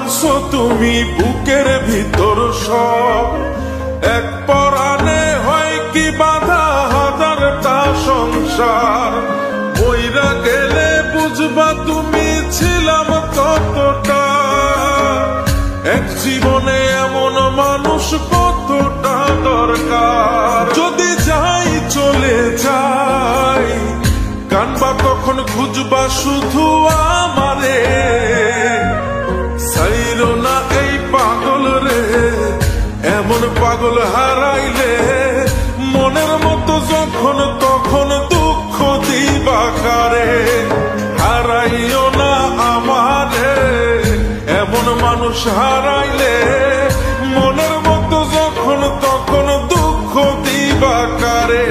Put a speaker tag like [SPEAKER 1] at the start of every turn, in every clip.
[SPEAKER 1] ভাঙছো তুমি বুকের ভিতর সব, এক পরাণে হয় কি বাধা হাজারটা সংসার। মইরা গেলে বুঝবা তুমি ছিলাম কতটা, এক জীবনে এমন মানুষ কতটা দরকার। যদি যাই চলে যাই কানবা কখন খুঁজবা শুধু আমারে, সাইরো না এই পাগল রে, এমন পাগল হারাইলে মনের মতো যখন তখন দুঃখ দিবা কারে। হারাইও না আমারে, এমন মানুষ হারাইলে মনের মতো যখন তখন দুঃখ দিবা কারে।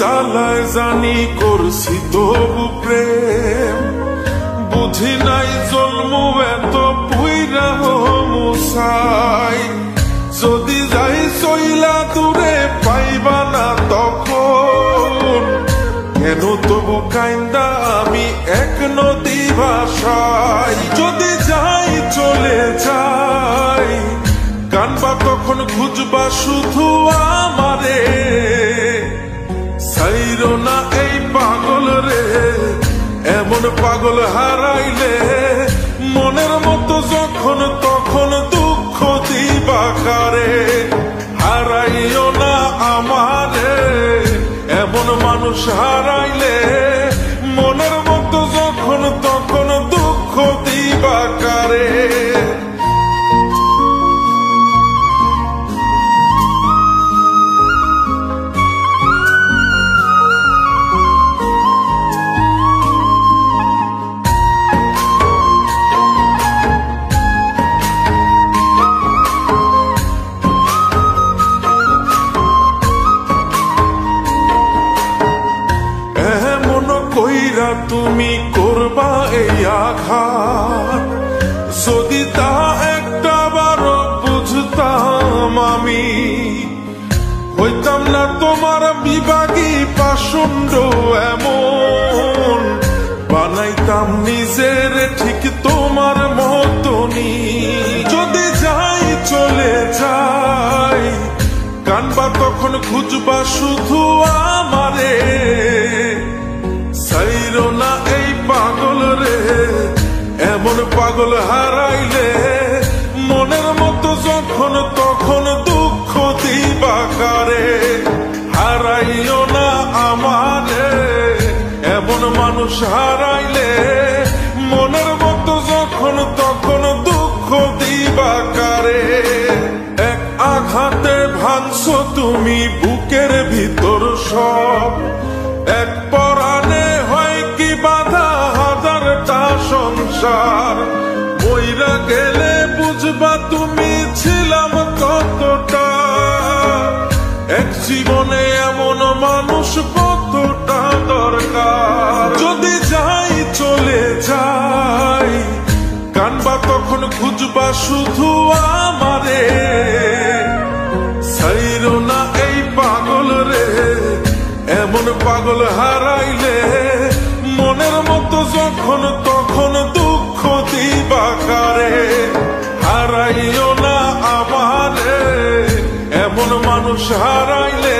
[SPEAKER 1] জ্বালায় জানি করছি তবু প্রেম, বুঝি নাই জন্ম এত পুইরা মুসাই। যদি যাই চইলা দূরে পাইবা না তখন, কেন তবু কাইন্দা আমি এক নদী ভাষায়। যদি যাই চলে যাই কানবা তখন খুঁজবা শুধু আমারে, সাইরো না এই পাগল রে, এমন পাগল হারাইলে মনের মতো যখন তখন দুঃখ দিবা কারে। হারাইও না আমারে, এমন মানুষ হারাইলে মনের মতো যখন তখন দুঃখ দিবা কারে। কইরা তুমি করবা এই আঘাত, যদি তা একটা বারো বুঝতাম আমি, হইতাম না তোমার বিভাগী পাষণ্ড এমন, বানাইতাম নিজের ঠিক তোমার মতনি। যদি যাই চলে যাই কানবা তখন খুঁজবা শুধু আমারে, সাইরো না এই পাগল রে, এমন পাগল হারাইলে মনের মতো যখন তখন দুঃখ দিবা কারে। হারাইও না আমারে, এমন মানুষ হারাইলে মনের মতো যখন তখন দুঃখ দিবা কারে। এক আঘাতে ভাঙছো তুমি বুকের ভিতর সব, এক পরাণে হয় কি বাধা হাজারটা সংসার। মইরা গেলে বুঝবা তুমি ছিলাম কতটা, এক জীবনে এমন মানুষ কতটা দরকার। যদি যাই চলে যাই কানবা তখন খুঁজবা শুধু আমারে, সাইরো না এই পাগল রে, এমন পাগল হারাইলে মনের মতো যখন তখন দুঃখ দিবা কারে। হারাইও না আমারে, এমন মানুষ হারাইলে